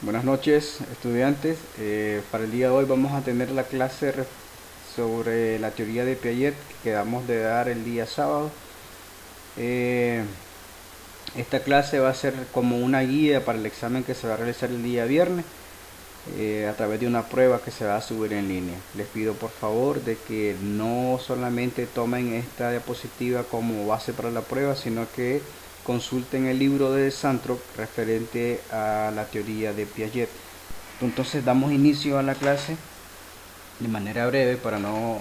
Buenas noches, estudiantes. Para el día de hoy vamos a tener la clase sobre la teoría de Piaget que quedamos de dar el día sábado. Eh, Esta clase va a ser como una guía para el examen que se va a realizar el día viernes a través de una prueba que se va a subir en línea. Les pido por favor de que no solamente tomen esta diapositiva como base para la prueba, sino que consulten el libro de Santrop referente a la teoría de Piaget. Entonces damos inicio a la clase de manera breve para no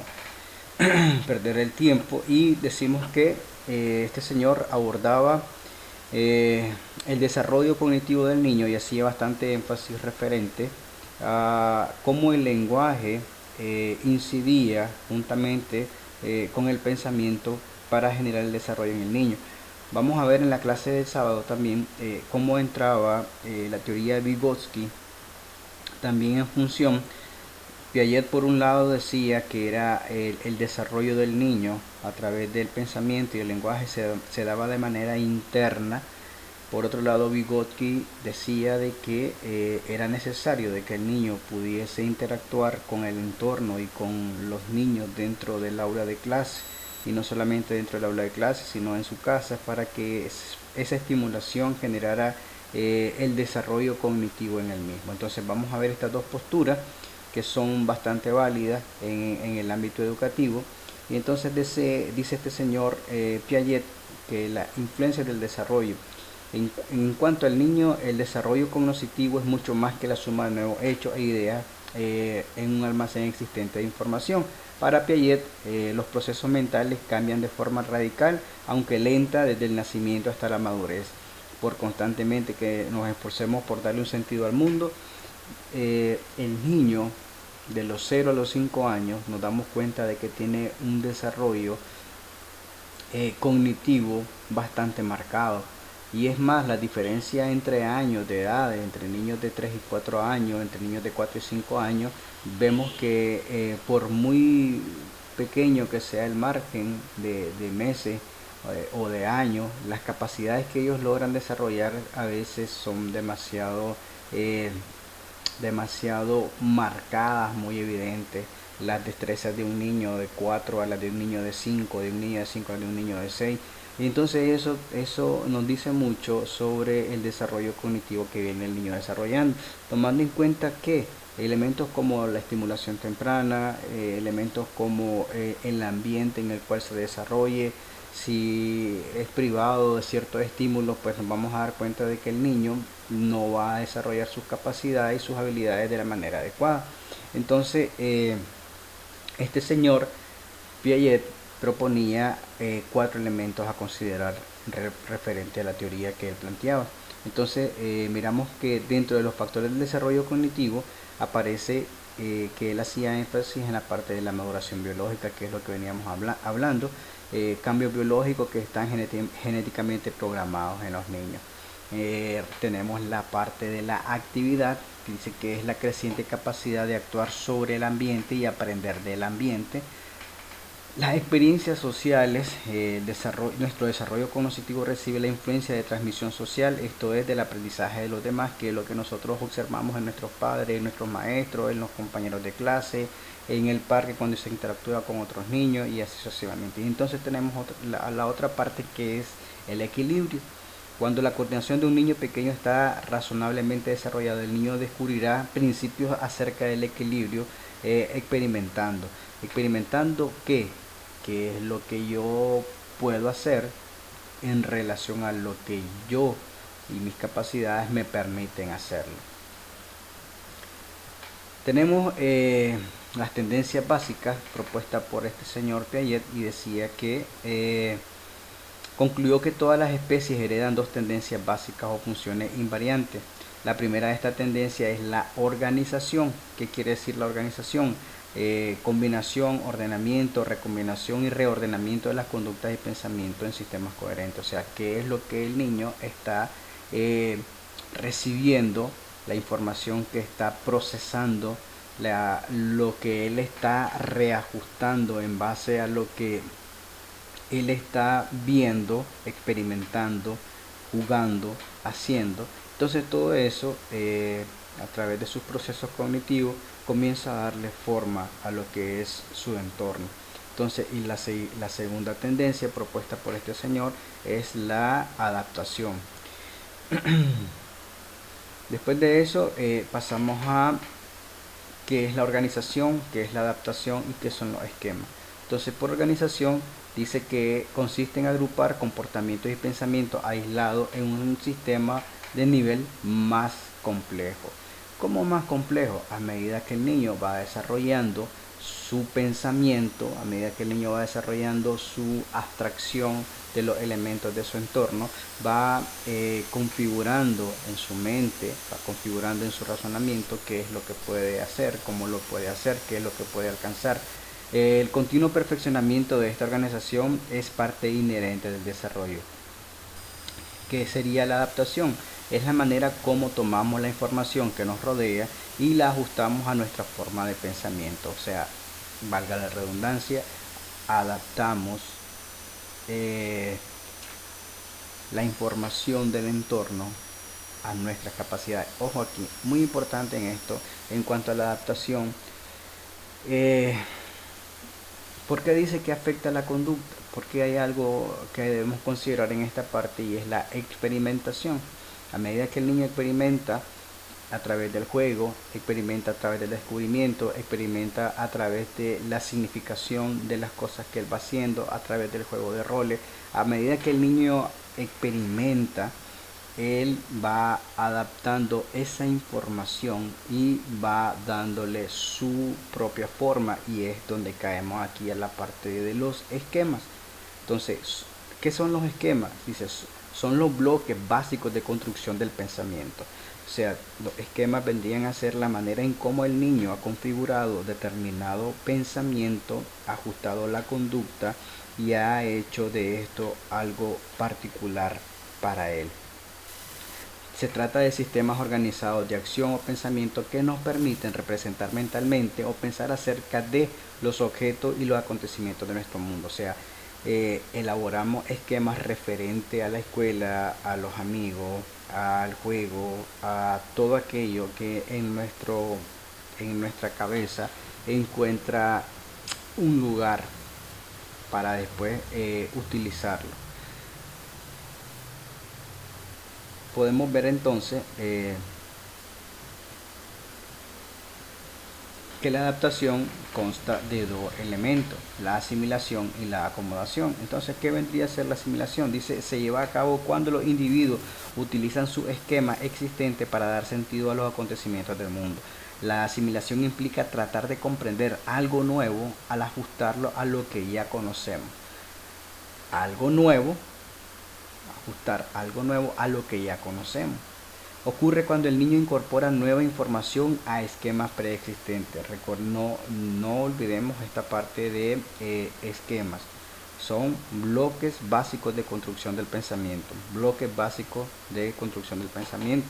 perder el tiempo y decimos que este señor abordaba eh, el desarrollo cognitivo del niño y hacía bastante énfasis referente a cómo el lenguaje incidía juntamente con el pensamiento para generar el desarrollo en el niño. Vamos a ver en la clase del sábado también cómo entraba la teoría de Vygotsky también en función. Piaget por un lado decía que era el desarrollo del niño a través del pensamiento y el lenguaje se daba de manera interna. Por otro lado, Vygotsky decía de que era necesario de que el niño pudiese interactuar con el entorno y con los niños dentro del aula de clase, y no solamente dentro del aula de clase, sino en su casa, para que esa estimulación generara el desarrollo cognitivo en el mismo. Entonces vamos a ver estas dos posturas que son bastante válidas en el ámbito educativo. Y entonces dice este señor Piaget que la influencia del desarrollo en cuanto al niño, el desarrollo cognitivo es mucho más que la suma de nuevos hechos e ideas en un almacén existente de información. Para Piaget, los procesos mentales cambian de forma radical, aunque lenta, desde el nacimiento hasta la madurez. Por constantemente que nos esforcemos por darle un sentido al mundo, el niño de los 0 a los 5 años nos damos cuenta de que tiene un desarrollo cognitivo bastante marcado. Y es más, la diferencia entre años de edad, entre niños de 3 y 4 años, entre niños de 4 y 5 años, vemos que por muy pequeño que sea el margen de meses o de años, las capacidades que ellos logran desarrollar a veces son eh, demasiado marcadas, muy evidentes. Las destrezas de un niño de 4 a las de un niño de 5, de un niño de 5 a de un niño de 6. Y entonces eso nos dice mucho sobre el desarrollo cognitivo que viene el niño desarrollando, tomando en cuenta que elementos como la estimulación temprana, elementos como el ambiente en el cual se desarrolle, si es privado de ciertos estímulos, pues nos vamos a dar cuenta de que el niño no va a desarrollar sus capacidades y sus habilidades de la manera adecuada. Entonces, este señor Piaget proponía 4 elementos a considerar referente a la teoría que él planteaba. Entonces, miramos que dentro de los factores del desarrollo cognitivo aparece que él hacía énfasis en la parte de la maduración biológica, que es lo que veníamos hablando, cambios biológicos que están genéticamente programados en los niños. Tenemos la parte de la actividad, que dice que es la creciente capacidad de actuar sobre el ambiente y aprender del ambiente. Las experiencias sociales, nuestro desarrollo cognitivo recibe la influencia de transmisión social, esto es del aprendizaje de los demás, que es lo que nosotros observamos en nuestros padres, en nuestros maestros, en los compañeros de clase, en el parque cuando se interactúa con otros niños y así sucesivamente. Y entonces tenemos la otra parte que es el equilibrio. Cuando la coordinación de un niño pequeño está razonablemente desarrollada, el niño descubrirá principios acerca del equilibrio experimentando. ¿Experimentando qué? ¿Qué es lo que yo puedo hacer en relación a lo que yo y mis capacidades me permiten hacerlo? Tenemos las tendencias básicas propuestas por este señor Piaget y decía que concluyó que todas las especies heredan dos tendencias básicas o funciones invariantes. La primera de esta tendencia es la organización. ¿Qué quiere decir la organización? Combinación, ordenamiento, recombinación y reordenamiento de las conductas y pensamientos en sistemas coherentes. O sea, qué es lo que el niño está recibiendo, la información que está procesando, lo que él está reajustando en base a lo que él está viendo, experimentando, jugando, haciendo. Entonces todo eso, a través de sus procesos cognitivos, comienza a darle forma a lo que es su entorno. Entonces, y la segunda tendencia propuesta por este señor es la adaptación. Después de eso, pasamos a qué es la organización, qué es la adaptación y qué son los esquemas. Entonces, por organización dice que consiste en agrupar comportamientos y pensamientos aislados en un sistema de nivel más complejo. ¿Cómo más complejo? A medida que el niño va desarrollando su pensamiento, a medida que el niño va desarrollando su abstracción de los elementos de su entorno, va configurando en su mente, va configurando en su razonamiento qué es lo que puede hacer, cómo lo puede hacer, qué es lo que puede alcanzar. El continuo perfeccionamiento de esta organización es parte inherente del desarrollo. ¿Qué sería la adaptación? Es la manera como tomamos la información que nos rodea y la ajustamos a nuestra forma de pensamiento. O sea, valga la redundancia, adaptamos la información del entorno a nuestras capacidades. Ojo aquí, muy importante en esto, en cuanto a la adaptación. ¿Por qué dice que afecta la conducta? Porque hay algo que debemos considerar en esta parte y es la experimentación. A medida que el niño experimenta a través del juego, experimenta a través del descubrimiento, experimenta a través de la significación de las cosas que él va haciendo, a través del juego de roles. A medida que el niño experimenta, él va adaptando esa información y va dándole su propia forma, y es donde caemos aquí a la parte de los esquemas. Entonces, ¿qué son los esquemas? Dices, son los bloques básicos de construcción del pensamiento. O sea, los esquemas vendrían a ser la manera en cómo el niño ha configurado determinado pensamiento, ha ajustado la conducta y ha hecho de esto algo particular para él. Se trata de sistemas organizados de acción o pensamiento que nos permiten representar mentalmente o pensar acerca de los objetos y los acontecimientos de nuestro mundo. O sea, elaboramos esquemas referente a la escuela, a los amigos, al juego, a todo aquello que en nuestra cabeza encuentra un lugar para después utilizarlo. Podemos ver entonces que la adaptación consta de dos elementos, la asimilación y la acomodación. Entonces, ¿qué vendría a ser la asimilación? Dice, se lleva a cabo cuando los individuos utilizan su esquema existente para dar sentido a los acontecimientos del mundo. La asimilación implica tratar de comprender algo nuevo al ajustarlo a lo que ya conocemos. Algo nuevo, ajustar algo nuevo a lo que ya conocemos. Ocurre cuando el niño incorpora nueva información a esquemas preexistentes. No olvidemos esta parte de esquemas. Son bloques básicos de construcción del pensamiento. Bloques básicos de construcción del pensamiento.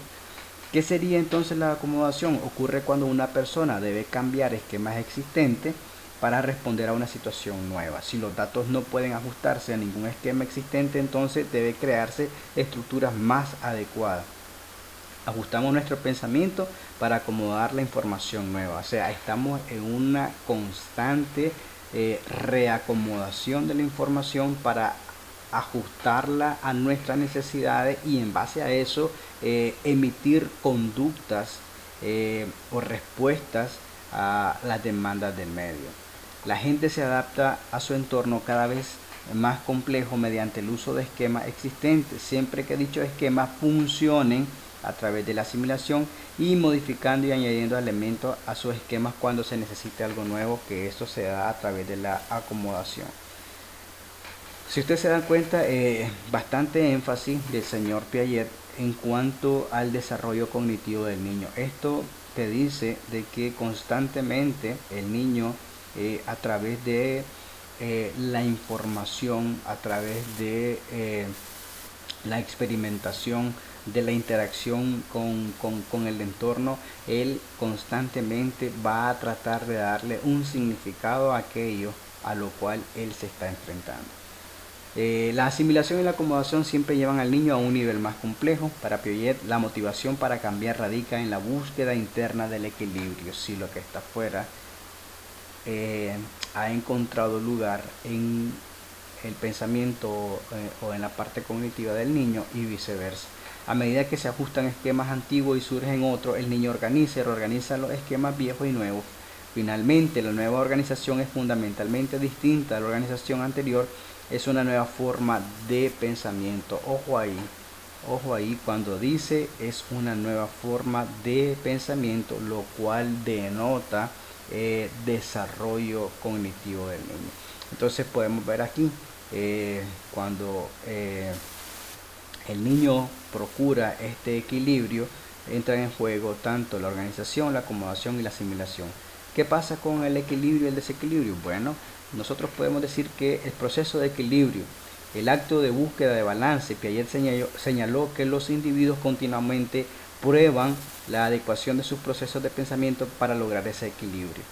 ¿Qué sería entonces la acomodación? Ocurre cuando una persona debe cambiar esquemas existentes para responder a una situación nueva. Si los datos no pueden ajustarse a ningún esquema existente, entonces debe crearse estructuras más adecuadas. Ajustamos nuestro pensamiento para acomodar la información nueva. O sea, estamos en una constante reacomodación de la información para ajustarla a nuestras necesidades y en base a eso emitir conductas o respuestas a las demandas del medio. La gente se adapta a su entorno cada vez más complejo mediante el uso de esquemas existentes, siempre que dichos esquemas funcionen a través de la asimilación y modificando y añadiendo elementos a sus esquemas cuando se necesite algo nuevo, que esto se da a través de la acomodación. Si ustedes se dan cuenta, bastante énfasis del señor Piaget en cuanto al desarrollo cognitivo del niño. Esto te dice de que constantemente el niño a través de la información, a través de la experimentación, de la interacción con el entorno, él constantemente va a tratar de darle un significado a aquello a lo cual él se está enfrentando. La asimilación y la acomodación siempre llevan al niño a un nivel más complejo. Para Piaget, la motivación para cambiar radica en la búsqueda interna del equilibrio. Si lo que está afuera ha encontrado lugar en el pensamiento o en la parte cognitiva del niño y viceversa. A medida que se ajustan esquemas antiguos y surgen otros, el niño organiza y reorganiza los esquemas viejos y nuevos. Finalmente, la nueva organización es fundamentalmente distinta a la organización anterior. Es una nueva forma de pensamiento. Ojo ahí cuando dice es una nueva forma de pensamiento, lo cual denota desarrollo cognitivo del niño. Entonces podemos ver aquí cuando el niño procura este equilibrio, entra en juego tanto la organización, la acomodación y la asimilación. ¿Qué pasa con el equilibrio y el desequilibrio? Bueno, nosotros podemos decir que el proceso de equilibrio, el acto de búsqueda de balance, que ayer señaló que los individuos continuamente prueban la adecuación de sus procesos de pensamiento para lograr ese equilibrio.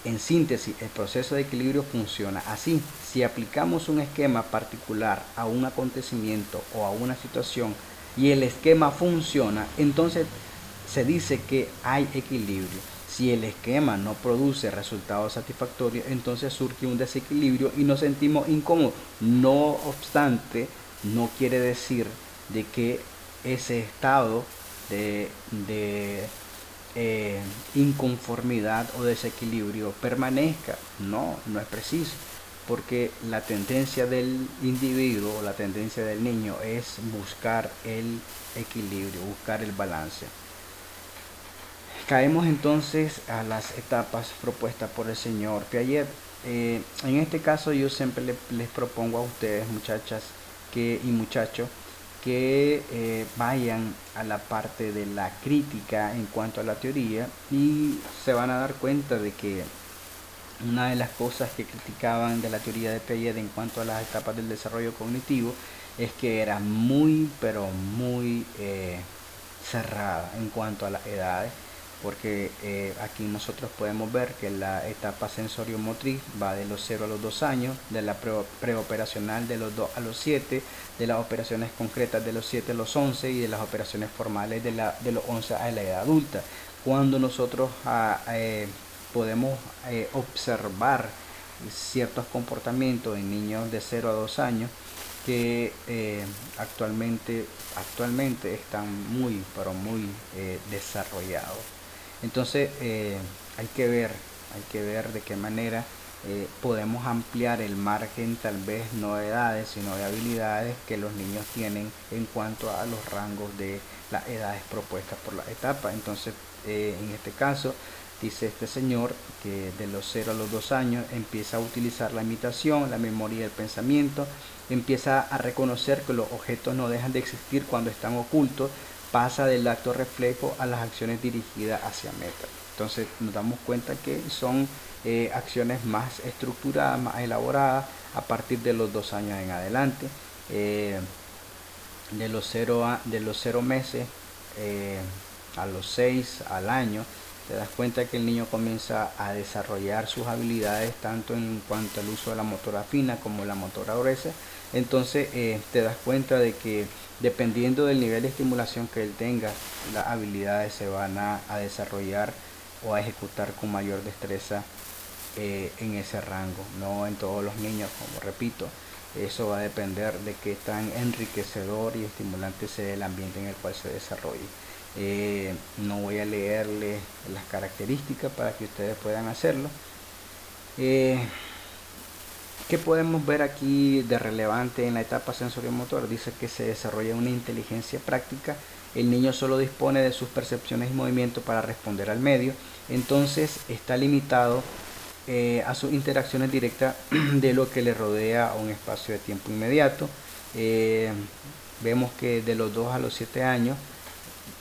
En síntesis, el proceso de equilibrio funciona así. Si aplicamos un esquema particular a un acontecimiento o a una situación y el esquema funciona, entonces se dice que hay equilibrio. Si el esquema no produce resultados satisfactorios, entonces surge un desequilibrio y nos sentimos incómodos. No obstante, no quiere decir de que ese estado de inconformidad o desequilibrio permanezca. No es preciso, porque la tendencia del individuo o la tendencia del niño es buscar el equilibrio, buscar el balance. Caemos entonces a las etapas propuestas por el señor Piaget. En este caso yo siempre les propongo a ustedes, muchachas y muchachos, que vayan a la parte de la crítica en cuanto a la teoría y se van a dar cuenta de que una de las cosas que criticaban de la teoría de Piaget en cuanto a las etapas del desarrollo cognitivo es que era muy pero muy cerrada en cuanto a las edades, porque aquí nosotros podemos ver que la etapa sensorio-motriz va de los 0 a los 2 años, de la preoperacional de los 2 a los 7, de las operaciones concretas de los 7 a los 11 y de las operaciones formales de los 11 a la edad adulta. Cuando nosotros podemos observar ciertos comportamientos en niños de 0 a 2 años que actualmente están muy pero muy desarrollados. Entonces hay que ver de qué manera podemos ampliar el margen, tal vez no de edades sino de habilidades que los niños tienen en cuanto a los rangos de las edades propuestas por la etapa. Entonces en este caso dice este señor que de los 0 a los 2 años empieza a utilizar la imitación, la memoria y el pensamiento, empieza a reconocer que los objetos no dejan de existir cuando están ocultos, pasa del acto reflejo a las acciones dirigidas hacia meta. Entonces nos damos cuenta que son acciones más estructuradas, más elaboradas a partir de los 2 años en adelante. De los 0 meses a los 6 al año, te das cuenta que el niño comienza a desarrollar sus habilidades tanto en cuanto al uso de la motora fina como la motora gruesa. Entonces te das cuenta de que dependiendo del nivel de estimulación que él tenga, las habilidades se van a desarrollar o a ejecutar con mayor destreza en ese rango. No en todos los niños, como repito, eso va a depender de qué tan enriquecedor y estimulante sea el ambiente en el cual se desarrolle. No voy a leerles las características para que ustedes puedan hacerlo. ¿Qué podemos ver aquí de relevante en la etapa sensoriomotor? Dice que se desarrolla una inteligencia práctica. El niño solo dispone de sus percepciones y movimientos para responder al medio, entonces está limitado a sus interacciones directas de lo que le rodea a un espacio de tiempo inmediato. Vemos que de los 2 a los 7 años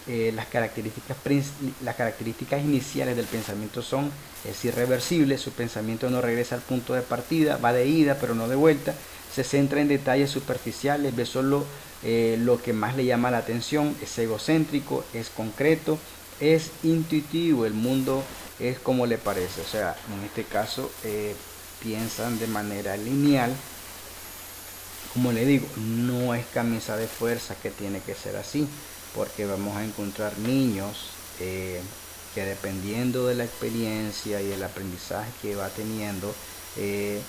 las características iniciales del pensamiento es irreversible, su pensamiento no regresa al punto de partida, va de ida pero no de vuelta, se centra en detalles superficiales, ve solo lo que más le llama la atención, es egocéntrico, es concreto, es intuitivo, el mundo es como le parece. O sea, en este caso piensan de manera lineal Como le digo, no es camisa de fuerza que tiene que ser así, porque vamos a encontrar niños que dependiendo de la experiencia y el aprendizaje que va teniendo, eh,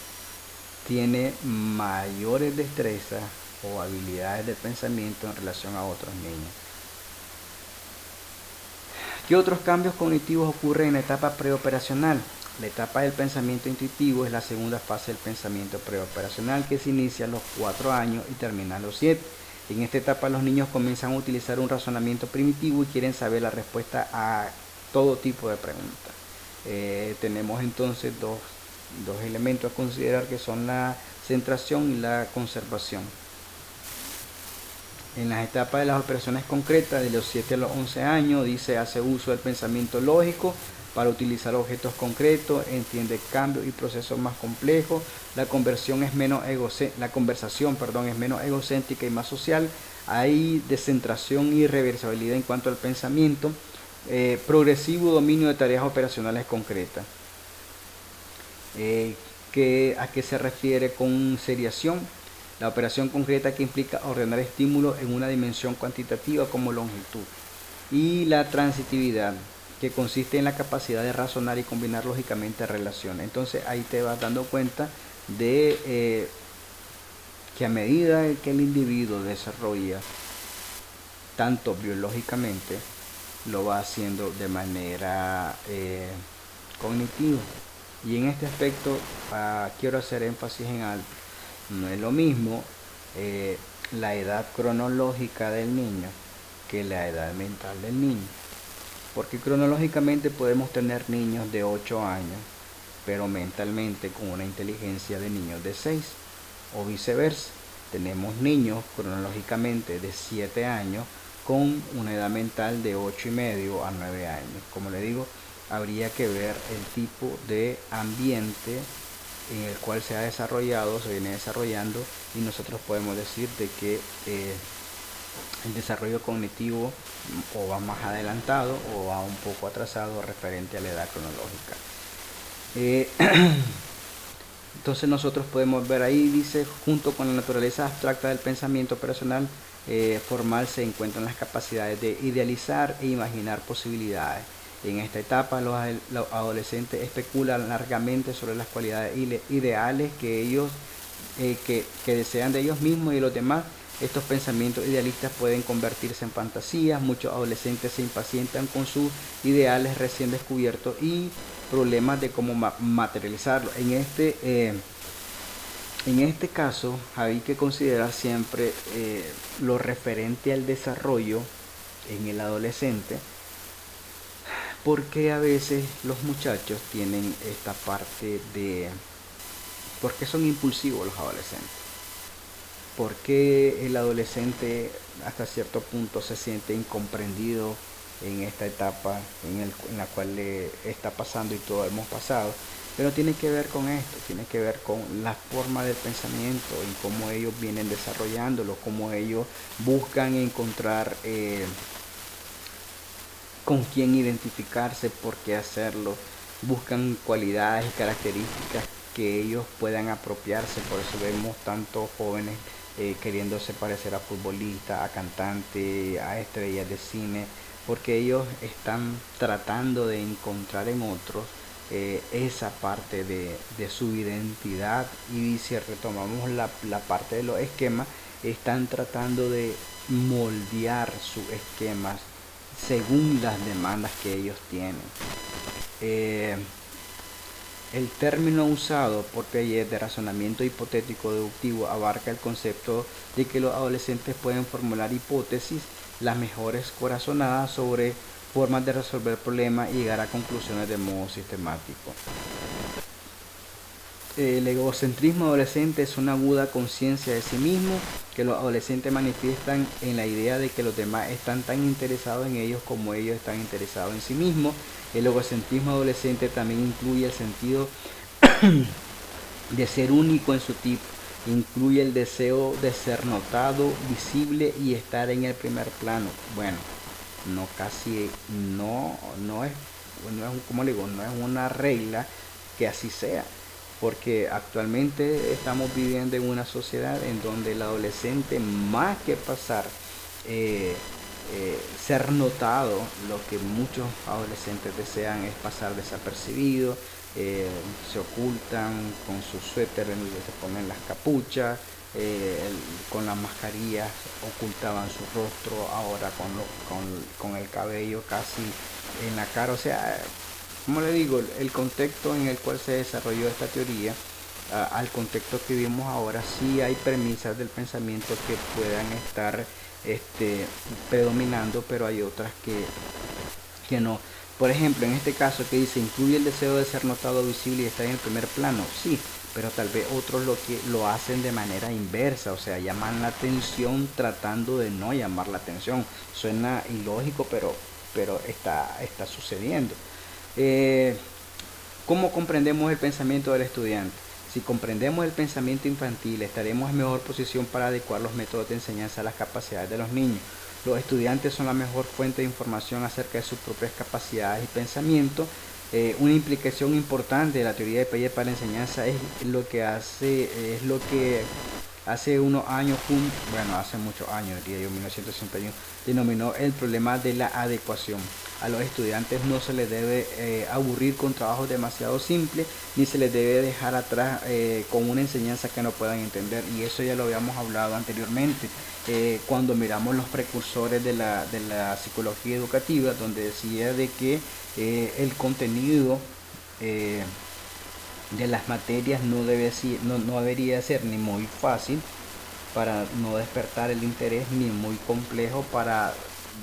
tiene mayores destrezas o habilidades de pensamiento en relación a otros niños. ¿Qué otros cambios cognitivos ocurren en la etapa preoperacional? La etapa del pensamiento intuitivo es la segunda fase del pensamiento preoperacional, que se inicia a los 4 años y termina a los 7. En esta etapa los niños comienzan a utilizar un razonamiento primitivo y quieren saber la respuesta a todo tipo de preguntas. Tenemos entonces dos elementos a considerar, que son la centración y la conservación. En las etapas de las operaciones concretas, de los 7 a los 11 años, hace uso del pensamiento lógico para utilizar objetos concretos, entiende cambios y procesos más complejos. La conversación es menos egocéntrica y más social. Hay descentración y reversibilidad en cuanto al pensamiento. Progresivo dominio de tareas operacionales concretas. ¿A qué se refiere con seriación? La operación concreta que implica ordenar estímulos en una dimensión cuantitativa como longitud. Y la transitividad, que consiste en la capacidad de razonar y combinar lógicamente relaciones. Entonces ahí te vas dando cuenta de que a medida que el individuo desarrolla tanto biológicamente, lo va haciendo de manera cognitiva. Y en este aspecto quiero hacer énfasis en algo. No es lo mismo la edad cronológica del niño que la edad mental del niño. Porque cronológicamente podemos tener niños de 8 años, pero mentalmente con una inteligencia de niños de 6. O viceversa. Tenemos niños cronológicamente de 7 años con una edad mental de 8,5 a 9 años. Como le digo, habría que ver el tipo de ambiente en el cual se viene desarrollando, y nosotros podemos decir de que el desarrollo cognitivo o va más adelantado o va un poco atrasado referente a la edad cronológica. Entonces nosotros podemos ver ahí, dice, junto con la naturaleza abstracta del pensamiento personal formal se encuentran las capacidades de idealizar e imaginar posibilidades. En esta etapa los adolescentes especulan largamente sobre las cualidades ideales que ellos que desean de ellos mismos y de los demás. Estos pensamientos idealistas pueden convertirse en fantasías. Muchos adolescentes se impacientan con sus ideales recién descubiertos y problemas de cómo materializarlos. En este caso hay que considerar siempre lo referente al desarrollo en el adolescente, porque a veces los muchachos tienen esta parte de porque son impulsivos los adolescentes, porque el adolescente hasta cierto punto se siente incomprendido en esta etapa en la cual le está pasando, y todos hemos pasado, pero tiene que ver con esto, tiene que ver con la forma del pensamiento y cómo ellos vienen desarrollándolo, cómo ellos buscan encontrar con quién identificarse, por qué hacerlo, buscan cualidades y características que ellos puedan apropiarse. Por eso vemos tantos jóvenes queriéndose parecer a futbolistas, a cantantes, a estrellas de cine, porque ellos están tratando de encontrar en otros esa parte de su identidad. Y si retomamos la parte de los esquemas, están tratando de moldear sus esquemas según las demandas que ellos tienen. El término usado por Piaget de razonamiento hipotético deductivo abarca el concepto de que los adolescentes pueden formular hipótesis las mejores corazonadas sobre formas de resolver problemas y llegar a conclusiones de modo sistemático. El egocentrismo adolescente es una aguda conciencia de sí mismo que los adolescentes manifiestan en la idea de que los demás están tan interesados en ellos como ellos están interesados en sí mismos. El egocentrismo adolescente también incluye el sentido de ser único en su tipo, incluye el deseo de ser notado, visible y estar en el primer plano. Bueno, no es como le digo, no es una regla que así sea, porque actualmente estamos viviendo en una sociedad en donde el adolescente, más que pasar, eh, ser notado, lo que muchos adolescentes desean es pasar desapercibido, eh, se ocultan con su suéter, se ponen las capuchas, con las mascarillas ocultaban su rostro, ahora con el cabello casi en la cara. O sea, como le digo, el contexto en el cual se desarrolló esta teoría, al contexto que vimos ahora, sí hay premisas del pensamiento que puedan estar predominando, pero hay otras que no. Por ejemplo, en este caso que dice, incluye el deseo de ser notado, visible y estar en el primer plano. Sí, pero tal vez otros lo hacen de manera inversa, o sea, llaman la atención tratando de no llamar la atención. Suena ilógico, pero está sucediendo. Eh, ¿Cómo comprendemos el pensamiento del estudiante? Si comprendemos el pensamiento infantil, estaremos en mejor posición para adecuar los métodos de enseñanza a las capacidades de los niños. Los estudiantes son la mejor fuente de información acerca de sus propias capacidades y pensamiento. Una implicación importante de la teoría de Piaget para la enseñanza es lo que hace unos años, bueno, hace muchos años, diría yo, 1961, denominó el problema de la adecuación. A los estudiantes no se les debe aburrir con trabajos demasiado simples, ni se les debe dejar atrás con una enseñanza que no puedan entender. Y eso ya lo habíamos hablado anteriormente, cuando miramos los precursores de la psicología educativa, donde decía de que el contenido de las materias no debería ser ni muy fácil para no despertar el interés, ni muy complejo para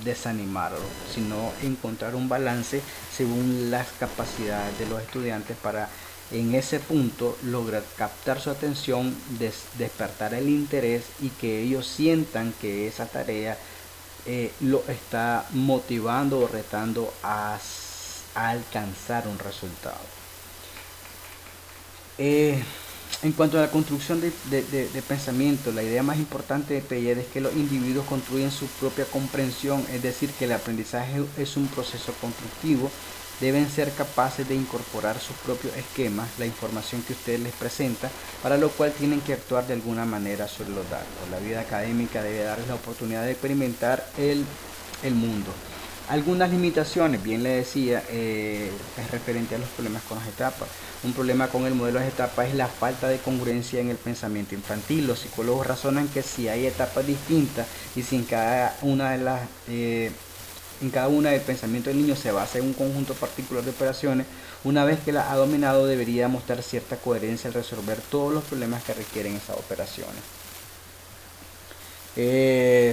desanimarlo, sino encontrar un balance según las capacidades de los estudiantes para en ese punto lograr captar su atención, despertar el interés y que ellos sientan que esa tarea lo está motivando o retando a alcanzar un resultado. En cuanto a la construcción de pensamiento, la idea más importante de Piaget es que los individuos construyen su propia comprensión, es decir, que el aprendizaje es un proceso constructivo. Deben ser capaces de incorporar sus propios esquemas, la información que usted les presenta, para lo cual tienen que actuar de alguna manera sobre los datos. La vida académica debe darles la oportunidad de experimentar el mundo. Algunas limitaciones, bien le decía, es referente a los problemas con las etapas. Un problema con el modelo de etapas es la falta de congruencia en el pensamiento infantil. Los psicólogos razonan que si hay etapas distintas y si en cada una del pensamiento del niño se basa en un conjunto particular de operaciones, una vez que la ha dominado debería mostrar cierta coherencia al resolver todos los problemas que requieren esas operaciones.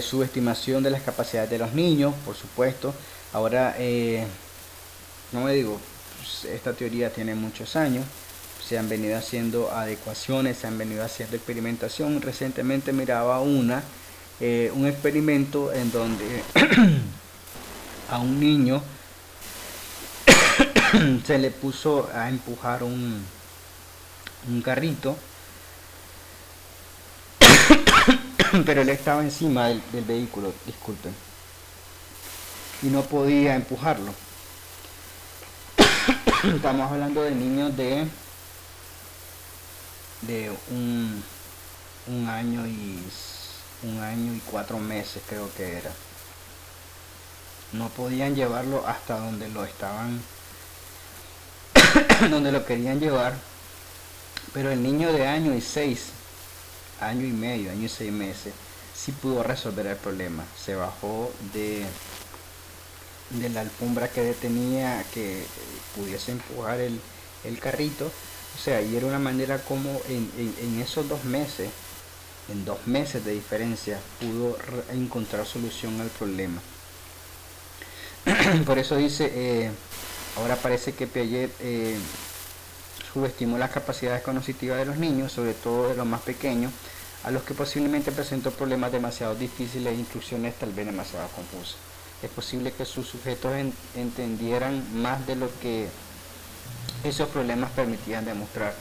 Subestimación de las capacidades de los niños, por supuesto. Ahora, no me digo, esta teoría tiene muchos años, se han venido haciendo adecuaciones, se han venido haciendo experimentación. Recientemente miraba un experimento en donde a un niño se le puso a empujar un carrito, pero él estaba encima del vehículo, disculpen, y no podía empujarlo. Estamos hablando de niños de un año y 4 meses, creo que era. No podían llevarlo hasta donde lo estaban donde lo querían llevar, pero el niño de año y 6 año y medio, año y 6 meses, sí pudo resolver el problema. Se bajó de la alfombra que detenía que pudiese empujar el carrito. O sea, y era una manera como en esos 2 meses, en 2 meses de diferencia, pudo encontrar solución al problema. Por eso dice, ahora parece que Piaget subestimó las capacidades cognitivas de los niños, sobre todo de los más pequeños, a los que posiblemente presentó problemas demasiado difíciles e instrucciones tal vez demasiado confusas. Es posible que sus sujetos entendieran más de lo que esos problemas permitían demostrar.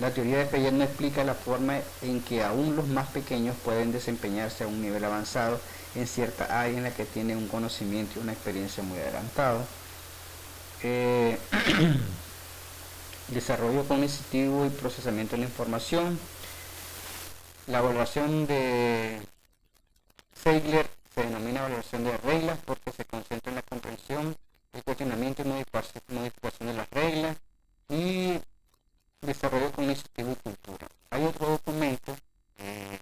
La teoría de Piaget no explica la forma en que aún los más pequeños pueden desempeñarse a un nivel avanzado en cierta área en la que tienen un conocimiento y una experiencia muy adelantado. desarrollo cognitivo y procesamiento de la información. La evaluación de Zeigler se denomina evaluación de reglas porque se concentra en la comprensión, el cuestionamiento y modificación de las reglas, y desarrollo cognitivo y cultura. Hay otro documento, eh,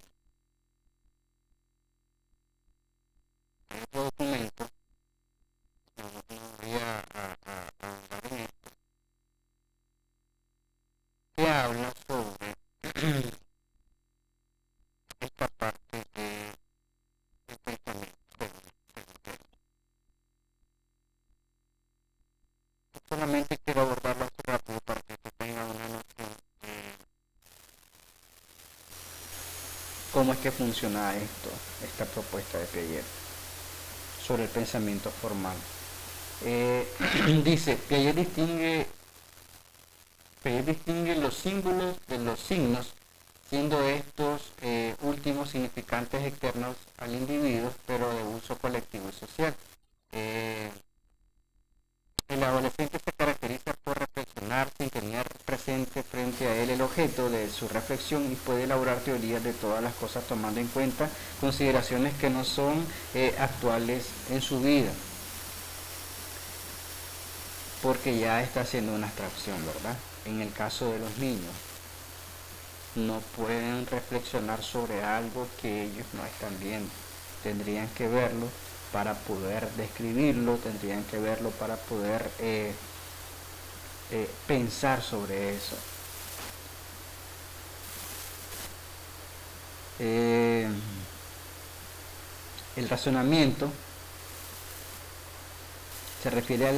no voy a ahondar en esto, que habla sobre esta parte del pensamiento. Solamente quiero abordarlo así rápido para que se tenga una noción de cómo es que funciona esta propuesta de Piaget sobre el pensamiento formal. Dice, Piaget distingue los símbolos de los signos, siendo estos últimos significantes externos al individuo, pero de uso colectivo y social. El adolescente se caracteriza por reflexionar sin tener presente frente a él el objeto de su reflexión y puede elaborar teorías de todas las cosas tomando en cuenta consideraciones que no son actuales en su vida, porque ya está haciendo una abstracción, ¿verdad? En el caso de los niños, no pueden reflexionar sobre algo que ellos no están viendo. Tendrían que verlo para poder describirlo, tendrían que verlo para poder pensar sobre eso. El razonamiento se refiere a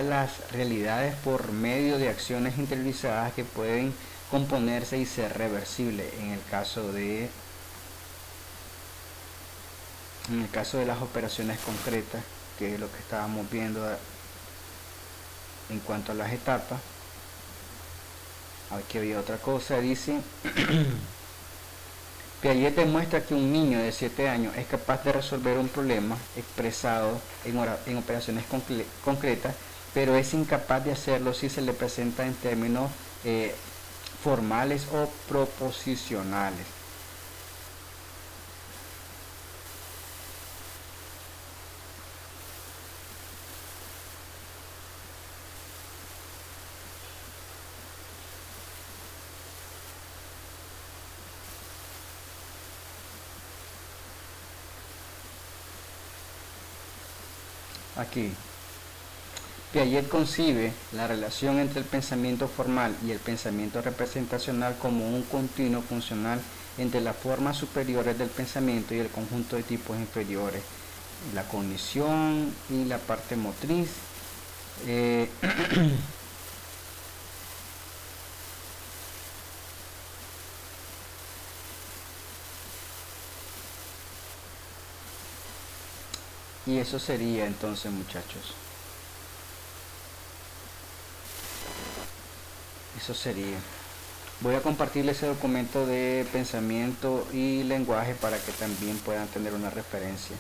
las realidades por medio de acciones interiorizadas que pueden componerse y ser reversibles en el caso de las operaciones concretas, que es lo que estábamos viendo en cuanto a las etapas. Aquí había otra cosa, dice Piaget demuestra que un niño de 7 años es capaz de resolver un problema expresado en operaciones concretas, pero es incapaz de hacerlo si se le presenta en términos formales o proposicionales. Aquí, Piaget concibe la relación entre el pensamiento formal y el pensamiento representacional como un continuo funcional entre las formas superiores del pensamiento y el conjunto de tipos inferiores, la cognición y la parte motriz. Y eso sería entonces, muchachos. Eso sería. Voy a compartirles ese documento de pensamiento y lenguaje para que también puedan tener una referencia.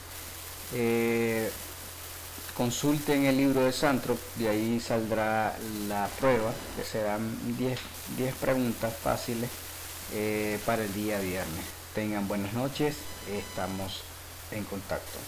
Consulten el libro de Santrop, de ahí saldrá la prueba, que serán 10 preguntas fáciles para el día viernes. Tengan buenas noches, estamos en contacto.